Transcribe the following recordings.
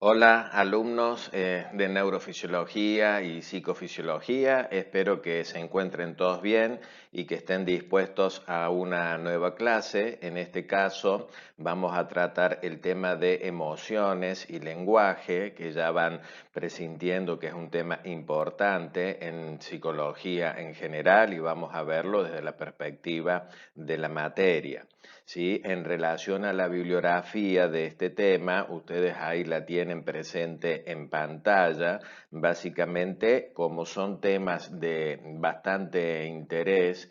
Hola, alumnos de neurofisiología y psicofisiología. Espero que se encuentren todos bien y que estén dispuestos a una nueva clase. En este caso, vamos a tratar el tema de emociones y lenguaje, que ya van presintiendo que es un tema importante en psicología en general y vamos a verlo desde la perspectiva de la materia. ¿Sí? En relación a la bibliografía de este tema, ustedes ahí la tienen presente en pantalla. Básicamente, como son temas de bastante interés,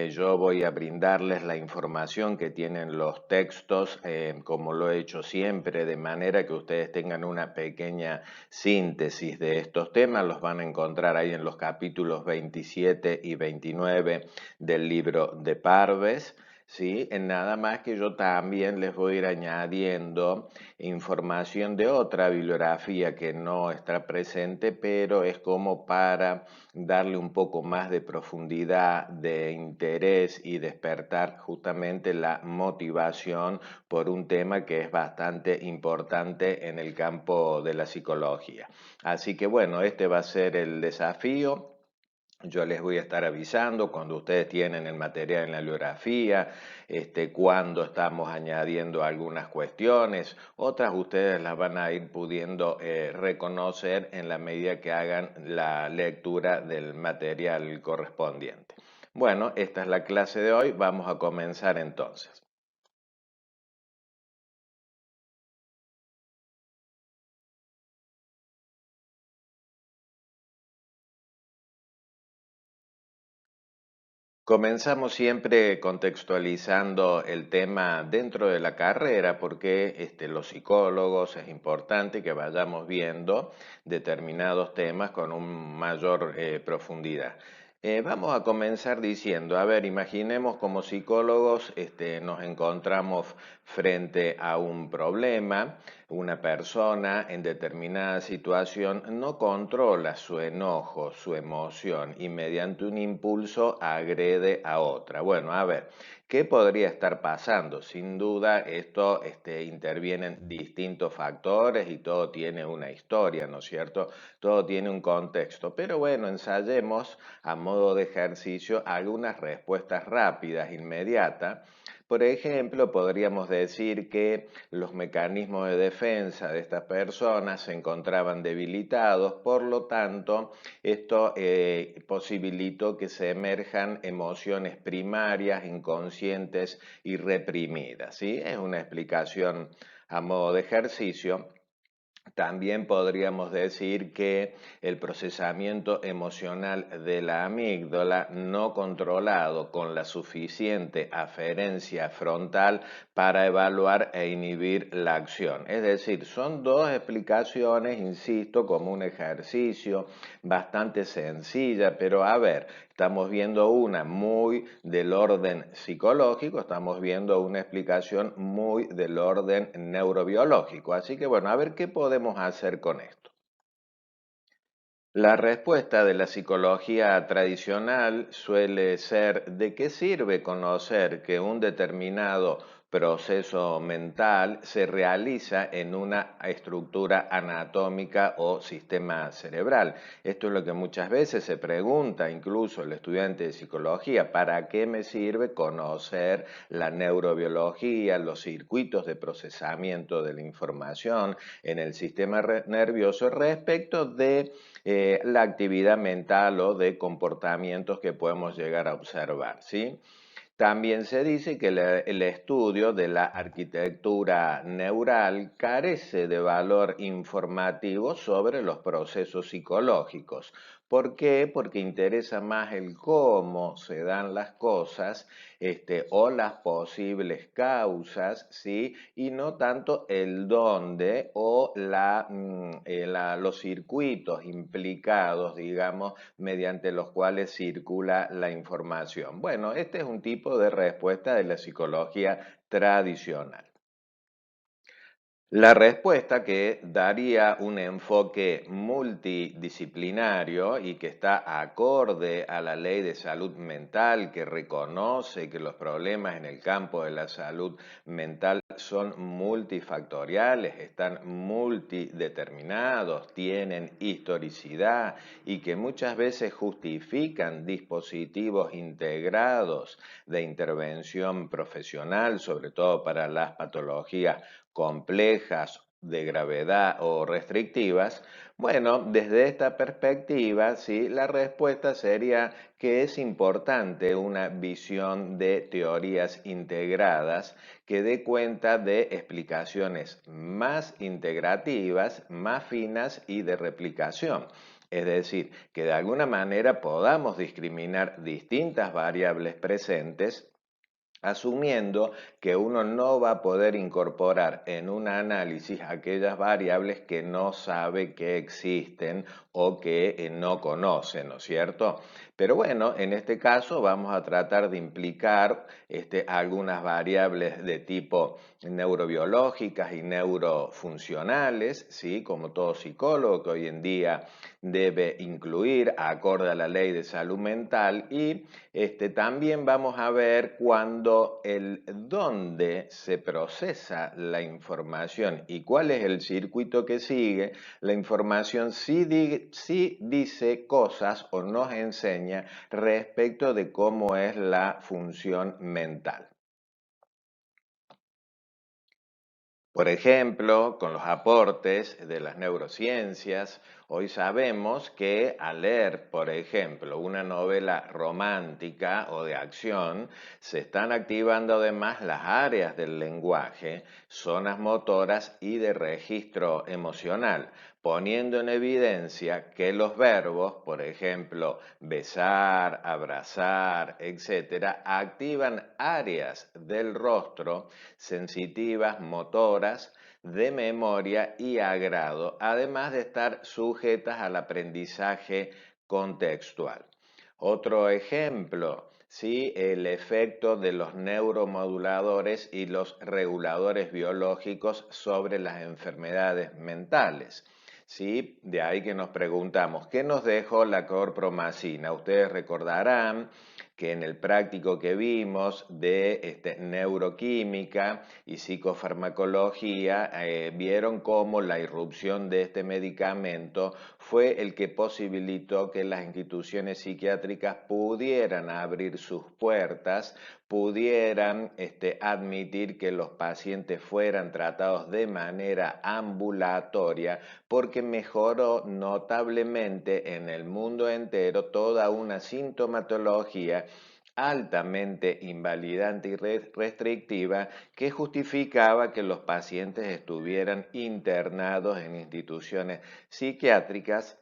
yo voy a brindarles la información que tienen los textos, como lo he hecho siempre, de manera que ustedes tengan una pequeña síntesis de estos temas. Los van a encontrar ahí en los capítulos 27 y 29 del libro de Parves. Sí, en nada más que yo también les voy a ir añadiendo información de otra bibliografía que no está presente, pero es como para darle un poco más de profundidad, de interés y despertar justamente la motivación por un tema que es bastante importante en el campo de la psicología. Así que bueno, este va a ser el desafío. Yo les voy a estar avisando cuando ustedes tienen el material en la bibliografía, cuando estamos añadiendo algunas cuestiones, otras ustedes las van a ir pudiendo reconocer en la medida que hagan la lectura del material correspondiente. Bueno, esta es la clase de hoy, vamos a comenzar entonces. Comenzamos siempre contextualizando el tema dentro de la carrera, porque los psicólogos es importante que vayamos viendo determinados temas con un mayor profundidad. Vamos a comenzar diciendo, a ver, imaginemos como psicólogos nos encontramos frente a un problema. Una persona en determinada situación no controla su enojo, su emoción y mediante un impulso agrede a otra. Bueno, a ver, ¿qué podría estar pasando? Sin duda esto intervienen distintos factores y todo tiene una historia, ¿no es cierto? Todo tiene un contexto. Pero bueno, ensayemos a modo de ejercicio algunas respuestas rápidas, inmediatas. Por ejemplo, podríamos decir que los mecanismos de defensa de estas personas se encontraban debilitados, por lo tanto, esto posibilitó que se emerjan emociones primarias, inconscientes y reprimidas. ¿Sí? Es una explicación a modo de ejercicio. También podríamos decir que el procesamiento emocional de la amígdala no controlado con la suficiente aferencia frontal para evaluar e inhibir la acción. Es decir, son dos explicaciones, insisto, como un ejercicio bastante sencilla, pero a ver, estamos viendo una muy del orden psicológico, estamos viendo una explicación muy del orden neurobiológico. Así que bueno, a ver qué podemos hacer con esto. La respuesta de la psicología tradicional suele ser: ¿de qué sirve conocer que un determinado proceso mental se realiza en una estructura anatómica o sistema cerebral? Esto es lo que muchas veces se pregunta incluso el estudiante de psicología: ¿para qué me sirve conocer la neurobiología, los circuitos de procesamiento de la información en el sistema nervioso respecto de la actividad mental o de comportamientos que podemos llegar a observar, ¿sí? También se dice que el estudio de la arquitectura neural carece de valor informativo sobre los procesos psicológicos. ¿Por qué? Porque interesa más el cómo se dan las cosas, o las posibles causas, ¿sí? Y no tanto el dónde o los circuitos implicados, digamos, mediante los cuales circula la información. Bueno, este es un tipo de respuesta de la psicología tradicional. La respuesta, que daría un enfoque multidisciplinario y que está acorde a la ley de salud mental, que reconoce que los problemas en el campo de la salud mental son multifactoriales, están multideterminados, tienen historicidad y que muchas veces justifican dispositivos integrados de intervención profesional, sobre todo para las patologías complejas de gravedad o restrictivas. Bueno, desde esta perspectiva, sí, la respuesta sería que es importante una visión de teorías integradas que dé cuenta de explicaciones más integrativas, más finas y de replicación. Es decir, que de alguna manera podamos discriminar distintas variables presentes, asumiendo que uno no va a poder incorporar en un análisis aquellas variables que no sabe que existen o que no conoce, ¿no es cierto? Pero bueno, en este caso vamos a tratar de implicar algunas variables de tipo neurobiológicas y neurofuncionales, ¿sí? Como todo psicólogo que hoy en día debe incluir acorde a la ley de salud mental, y también vamos a ver cuando dónde se procesa la información y cuál es el circuito que sigue. La información sí dice cosas o nos enseña respecto de cómo es la función mental. Por ejemplo, con los aportes de las neurociencias, hoy sabemos que al leer, por ejemplo, una novela romántica o de acción, se están activando además las áreas del lenguaje, zonas motoras y de registro emocional, poniendo en evidencia que los verbos, por ejemplo, besar, abrazar, etc., activan áreas del rostro sensitivas, motoras, de memoria y agrado, además de estar sujetas al aprendizaje contextual. Otro ejemplo, ¿sí? El efecto de los neuromoduladores y los reguladores biológicos sobre las enfermedades mentales. ¿Sí? De ahí que nos preguntamos, ¿qué nos dejó la clorpromacina? Ustedes recordarán que en el práctico que vimos de neuroquímica y psicofarmacología, vieron cómo la irrupción de este medicamento fue el que posibilitó que las instituciones psiquiátricas pudieran abrir sus puertas, pudieran admitir que los pacientes fueran tratados de manera ambulatoria, porque mejoró notablemente en el mundo entero toda una sintomatología altamente invalidante y restrictiva que justificaba que los pacientes estuvieran internados en instituciones psiquiátricas,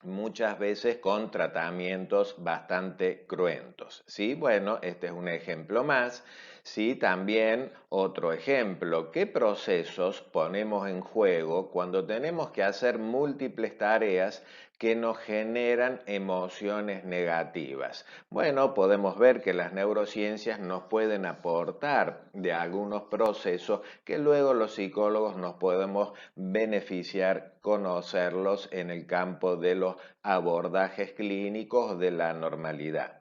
muchas veces con tratamientos bastante cruentos. ¿Sí? Bueno, este es un ejemplo más. Sí, también otro ejemplo. ¿Qué procesos ponemos en juego cuando tenemos que hacer múltiples tareas que nos generan emociones negativas? Bueno, podemos ver que las neurociencias nos pueden aportar de algunos procesos que luego los psicólogos nos podemos beneficiar conocerlos en el campo de los abordajes clínicos de la normalidad.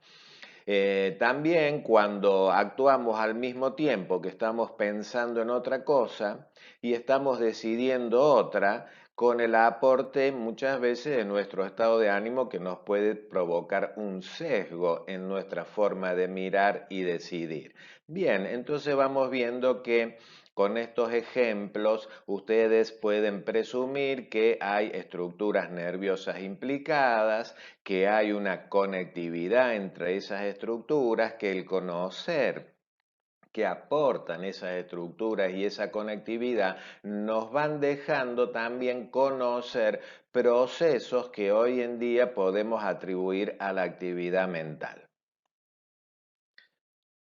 También cuando actuamos al mismo tiempo que estamos pensando en otra cosa y estamos decidiendo otra, con el aporte muchas veces de nuestro estado de ánimo que nos puede provocar un sesgo en nuestra forma de mirar y decidir. Bien, entonces vamos viendo que con estos ejemplos ustedes pueden presumir que hay estructuras nerviosas implicadas, que hay una conectividad entre esas estructuras, que el conocer que aportan esas estructuras y esa conectividad nos van dejando también conocer procesos que hoy en día podemos atribuir a la actividad mental.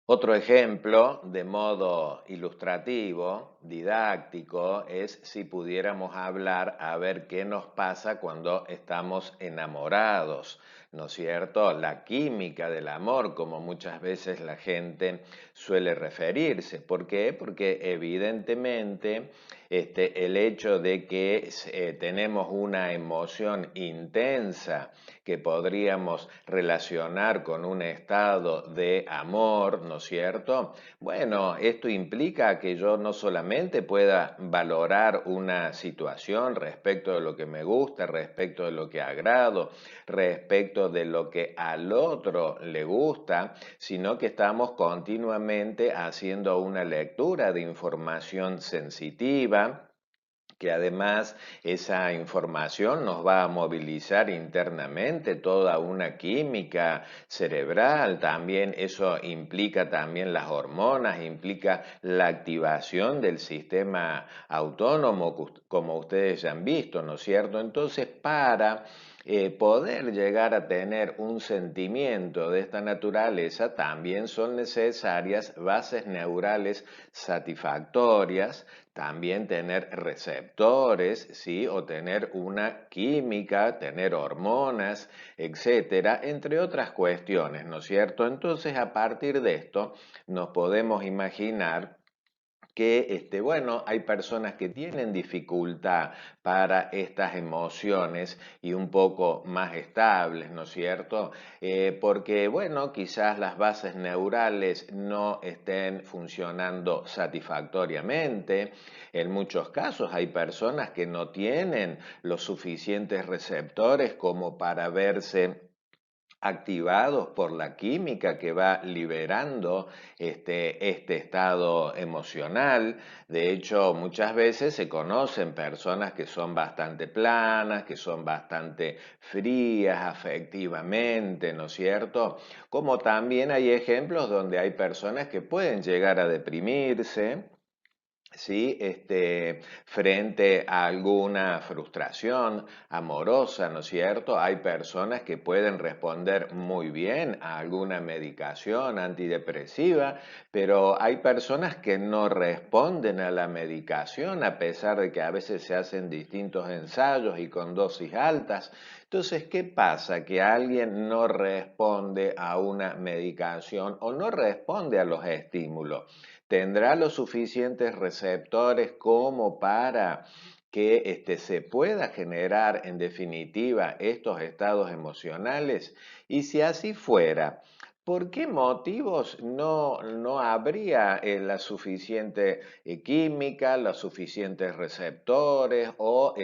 Otro ejemplo, de modo ilustrativo, didáctico, es si pudiéramos hablar a ver qué nos pasa cuando estamos enamorados. ¿no es cierto? La química del amor, como muchas veces la gente suele referirse. ¿Por qué? Porque evidentemente el hecho de que tenemos una emoción intensa que podríamos relacionar con un estado de amor, ¿no es cierto? Bueno, esto implica que yo no solamente pueda valorar una situación respecto de lo que me gusta, respecto de lo que agrado, respecto de lo que al otro le gusta, sino que estamos continuamente haciendo una lectura de información sensitiva, que además esa información nos va a movilizar internamente toda una química cerebral, también eso implica también las hormonas, implica la activación del sistema autónomo, como ustedes ya han visto, ¿no es cierto? Entonces, para poder llegar a tener un sentimiento de esta naturaleza, también son necesarias bases neurales satisfactorias, también tener receptores, ¿sí? O tener una química, tener hormonas, etcétera, entre otras cuestiones, ¿no es cierto? Entonces, a partir de esto, nos podemos imaginar que, bueno, hay personas que tienen dificultad para estas emociones y un poco más estables, ¿no es cierto? Porque, bueno, quizás las bases neurales no estén funcionando satisfactoriamente. En muchos casos hay personas que no tienen los suficientes receptores como para verse activados por la química que va liberando este estado emocional. De hecho, muchas veces se conocen personas que son bastante planas, que son bastante frías afectivamente, ¿no es cierto? Como también hay ejemplos donde hay personas que pueden llegar a deprimirse, ¿sí? Frente a alguna frustración amorosa, ¿no es cierto? Hay personas que pueden responder muy bien a alguna medicación antidepresiva, pero hay personas que no responden a la medicación a pesar de que a veces se hacen distintos ensayos y con dosis altas. Entonces, ¿qué pasa? Que alguien no responde a una medicación o no responde a los estímulos. ¿Tendrá los suficientes receptores como para que se pueda generar en definitiva estos estados emocionales? Y si así fuera, ¿por qué motivos no habría la suficiente química, los suficientes receptores o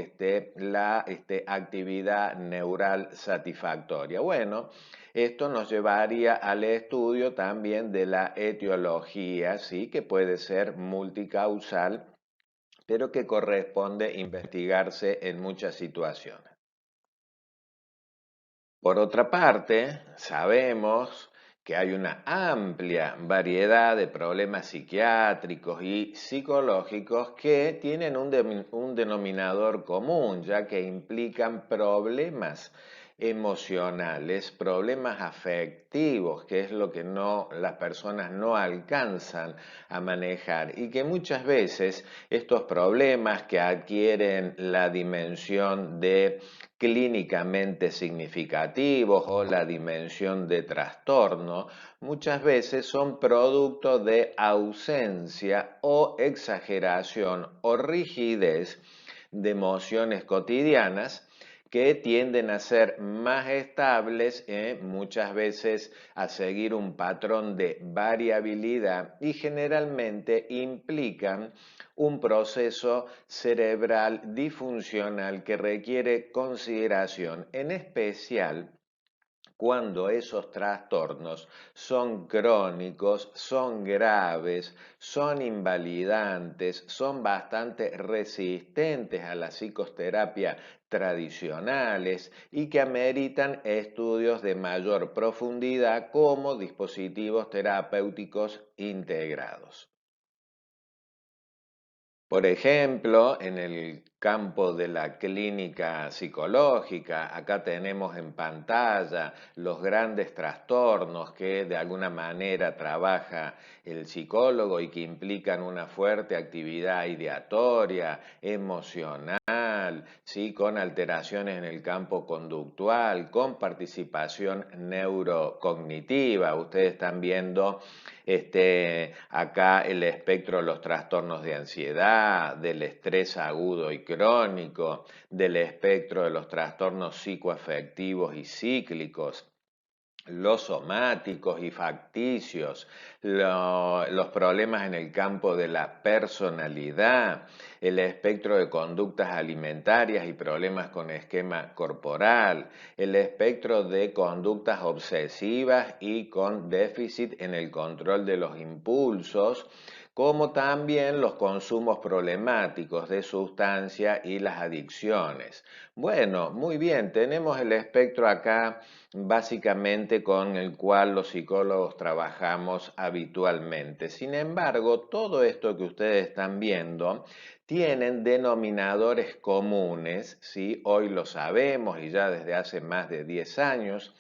la actividad neural satisfactoria? Bueno, esto nos llevaría al estudio también de la etiología, ¿sí? Que puede ser multicausal, pero que corresponde investigarse en muchas situaciones. Por otra parte, sabemos que hay una amplia variedad de problemas psiquiátricos y psicológicos que tienen un denominador común, ya que implican problemas emocionales, problemas afectivos, que es lo que las personas no alcanzan a manejar y que muchas veces estos problemas que adquieren la dimensión de clínicamente significativos o la dimensión de trastorno, muchas veces son producto de ausencia o exageración o rigidez de emociones cotidianas que tienden a ser más estables, muchas veces a seguir un patrón de variabilidad y generalmente implican un proceso cerebral disfuncional que requiere consideración, en especial cuando esos trastornos son crónicos, son graves, son invalidantes, son bastante resistentes a la psicoterapia tradicionales y que ameritan estudios de mayor profundidad como dispositivos terapéuticos integrados. Por ejemplo, en el campo de la clínica psicológica. Acá tenemos en pantalla los grandes trastornos que de alguna manera trabaja el psicólogo y que implican una fuerte actividad ideatoria, emocional, ¿sí? Con alteraciones en el campo conductual, con participación neurocognitiva. Ustedes están viendo acá el espectro de los trastornos de ansiedad, del estrés agudo y crónico, del espectro de los trastornos psicoafectivos y cíclicos, los somáticos y facticios, los problemas en el campo de la personalidad, el espectro de conductas alimentarias y problemas con esquema corporal, el espectro de conductas obsesivas y con déficit en el control de los impulsos, como también los consumos problemáticos de sustancia y las adicciones. Bueno, muy bien, tenemos el espectro acá básicamente con el cual los psicólogos trabajamos habitualmente. Sin embargo, todo esto que ustedes están viendo tienen denominadores comunes, ¿sí? Hoy lo sabemos y ya desde hace más de 10 años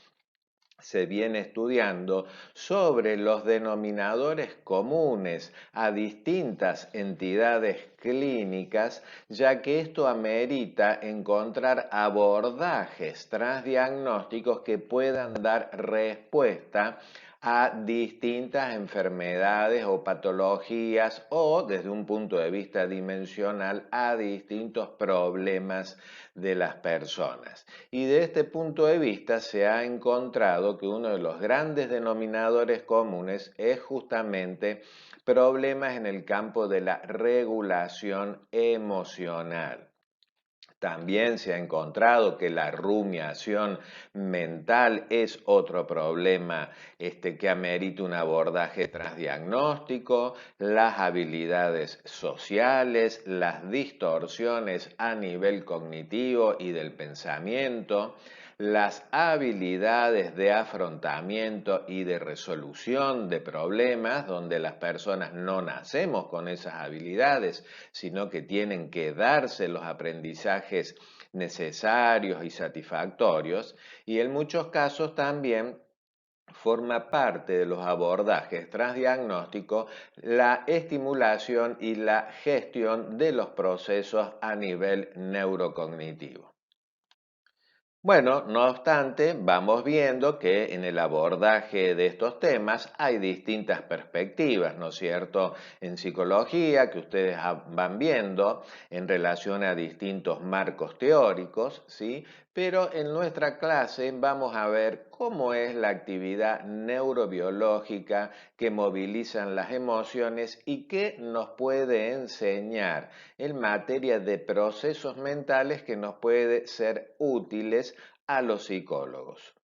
se viene estudiando sobre los denominadores comunes a distintas entidades clínicas, ya que esto amerita encontrar abordajes transdiagnósticos que puedan dar respuesta a distintas enfermedades o patologías o desde un punto de vista dimensional a distintos problemas de las personas. Y de este punto de vista se ha encontrado que uno de los grandes denominadores comunes es justamente problemas en el campo de la regulación emocional. También se ha encontrado que la rumiación mental es otro problema que amerita un abordaje transdiagnóstico, las habilidades sociales, las distorsiones a nivel cognitivo y del pensamiento, las habilidades de afrontamiento y de resolución de problemas, donde las personas no nacemos con esas habilidades, sino que tienen que darse los aprendizajes necesarios y satisfactorios, y en muchos casos también forma parte de los abordajes transdiagnósticos la estimulación y la gestión de los procesos a nivel neurocognitivo. Bueno, no obstante, vamos viendo que en el abordaje de estos temas hay distintas perspectivas, ¿no es cierto? En psicología, que ustedes van viendo en relación a distintos marcos teóricos, ¿sí? Pero en nuestra clase vamos a ver cómo es la actividad neurobiológica que movilizan las emociones y qué nos puede enseñar en materia de procesos mentales que nos puede ser útiles a los psicólogos.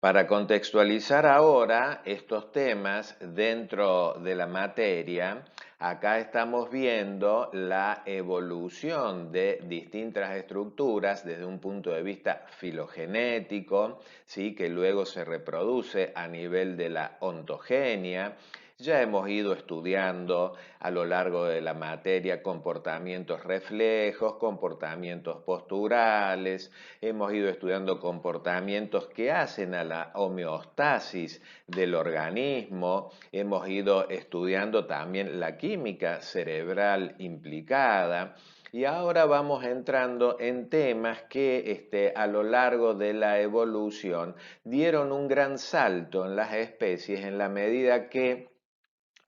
Para contextualizar ahora estos temas dentro de la materia, acá estamos viendo la evolución de distintas estructuras desde un punto de vista filogenético, ¿sí? Que luego se reproduce a nivel de la ontogenia. Ya hemos ido estudiando a lo largo de la materia comportamientos reflejos, comportamientos posturales, hemos ido estudiando comportamientos que hacen a la homeostasis del organismo, hemos ido estudiando también la química cerebral implicada. Y ahora vamos entrando en temas que a lo largo de la evolución dieron un gran salto en las especies en la medida que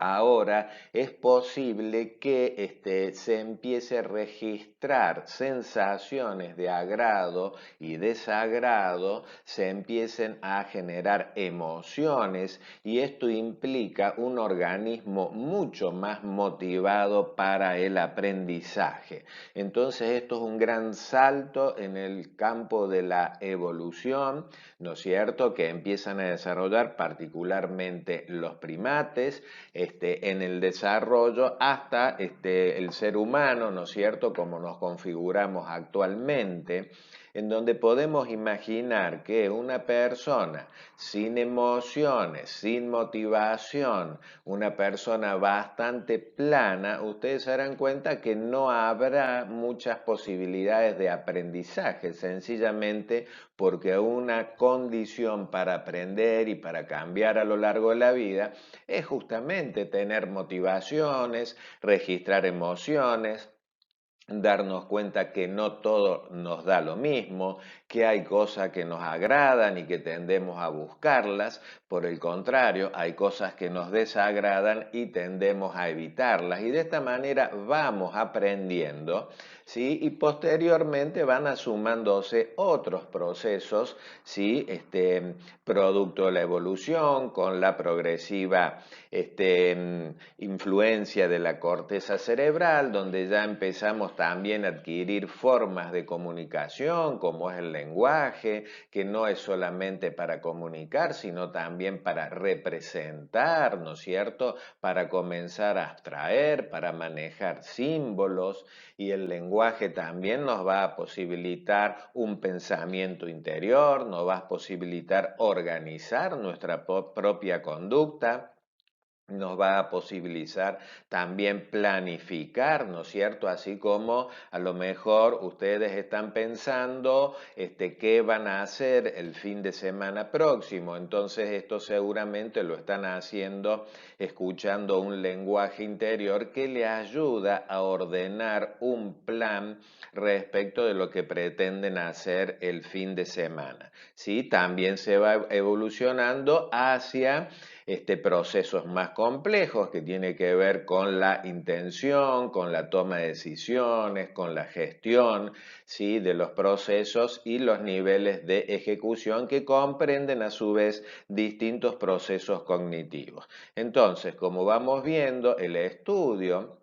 ahora es posible que se empiece a registrar sensaciones de agrado y desagrado, se empiecen a generar emociones y esto implica un organismo mucho más motivado para el aprendizaje. Entonces esto es un gran salto en el campo de la evolución, ¿no es cierto?, que empiezan a desarrollar particularmente los primates, en el desarrollo hasta el ser humano, ¿no es cierto?, como nos configuramos actualmente. en donde podemos imaginar que una persona sin emociones, sin motivación, una persona bastante plana, ustedes se darán cuenta que no habrá muchas posibilidades de aprendizaje, sencillamente porque una condición para aprender y para cambiar a lo largo de la vida es justamente tener motivaciones, registrar emociones, darnos cuenta que no todo nos da lo mismo, que hay cosas que nos agradan y que tendemos a buscarlas, por el contrario, hay cosas que nos desagradan y tendemos a evitarlas, y de esta manera vamos aprendiendo, ¿sí? Y posteriormente van asumándose otros procesos, ¿sí? Producto de la evolución, con la progresiva influencia de la corteza cerebral, donde ya empezamos también a adquirir formas de comunicación, como es el lenguaje, que no es solamente para comunicar, sino también para representar, ¿no es cierto? Para comenzar a abstraer, para manejar símbolos, y el lenguaje también nos va a posibilitar un pensamiento interior, nos va a posibilitar organizar nuestra propia conducta, nos va a posibilitar también planificar, ¿no es cierto? Así como a lo mejor ustedes están pensando qué van a hacer el fin de semana próximo. Entonces esto seguramente lo están haciendo escuchando un lenguaje interior que le ayuda a ordenar un plan respecto de lo que pretenden hacer el fin de semana. ¿Sí? También se va evolucionando hacia procesos más complejos que tiene que ver con la intención, con la toma de decisiones, con la gestión, ¿sí? De los procesos y los niveles de ejecución que comprenden a su vez distintos procesos cognitivos. Entonces, como vamos viendo, el estudio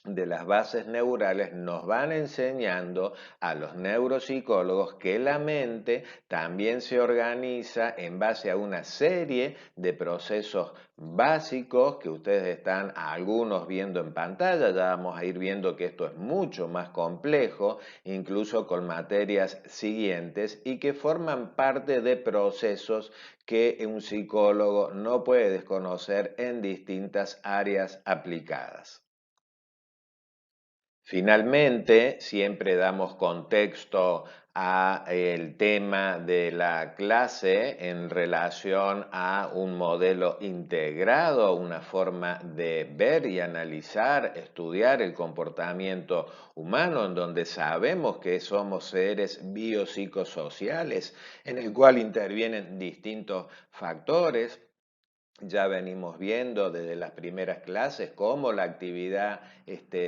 de las bases neurales nos van enseñando a los neuropsicólogos que la mente también se organiza en base a una serie de procesos básicos que ustedes están algunos viendo en pantalla. Ya vamos a ir viendo que esto es mucho más complejo, incluso con materias siguientes, y que forman parte de procesos que un psicólogo no puede desconocer en distintas áreas aplicadas. Finalmente, siempre damos contexto a el tema de la clase en relación a un modelo integrado, una forma de ver y analizar, estudiar el comportamiento humano, en donde sabemos que somos seres biopsicosociales, en el cual intervienen distintos factores. Ya venimos viendo desde las primeras clases cómo la actividad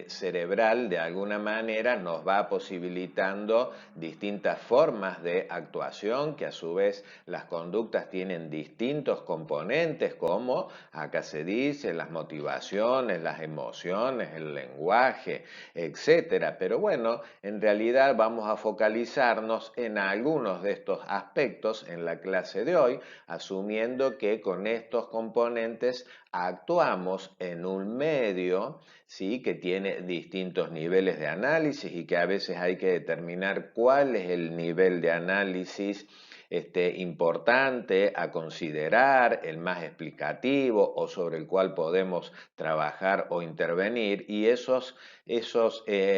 cerebral de alguna manera nos va posibilitando distintas formas de actuación, que a su vez las conductas tienen distintos componentes, como acá se dice, las motivaciones, las emociones, el lenguaje, etcétera. Pero bueno, en realidad vamos a focalizarnos en algunos de estos aspectos en la clase de hoy, asumiendo que con estos componentes actuamos en un medio, ¿sí? Que tiene distintos niveles de análisis y que a veces hay que determinar cuál es el nivel de análisis importante a considerar, el más explicativo o sobre el cual podemos trabajar o intervenir, y esos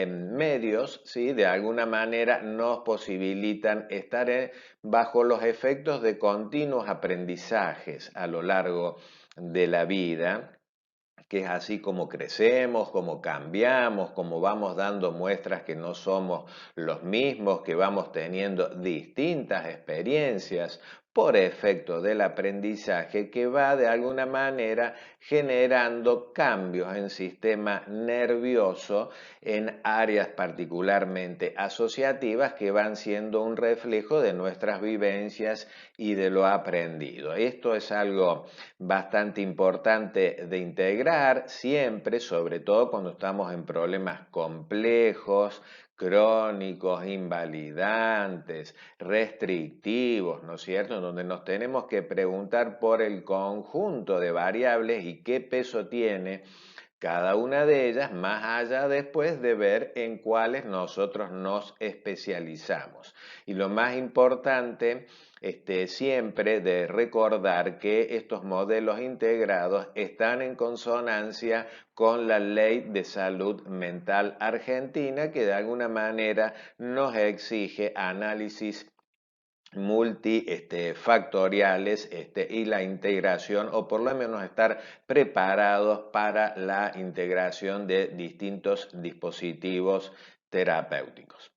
medios, ¿sí? De alguna manera nos posibilitan estar bajo los efectos de continuos aprendizajes a lo largo de la vida, que es así como crecemos, como cambiamos, como vamos dando muestras que no somos los mismos, que vamos teniendo distintas experiencias por efecto del aprendizaje, que va de alguna manera generando cambios en sistema nervioso en áreas particularmente asociativas que van siendo un reflejo de nuestras vivencias y de lo aprendido. Esto es algo bastante importante de integrar siempre, sobre todo cuando estamos en problemas complejos, crónicos, invalidantes, restrictivos, ¿no es cierto? Donde nos tenemos que preguntar por el conjunto de variables y qué peso tiene cada una de ellas, más allá después de ver en cuáles nosotros nos especializamos. Y lo más importante, siempre de recordar que estos modelos integrados están en consonancia con la Ley de Salud Mental Argentina, que de alguna manera nos exige análisis multifactoriales y la integración, o por lo menos estar preparados para la integración de distintos dispositivos terapéuticos.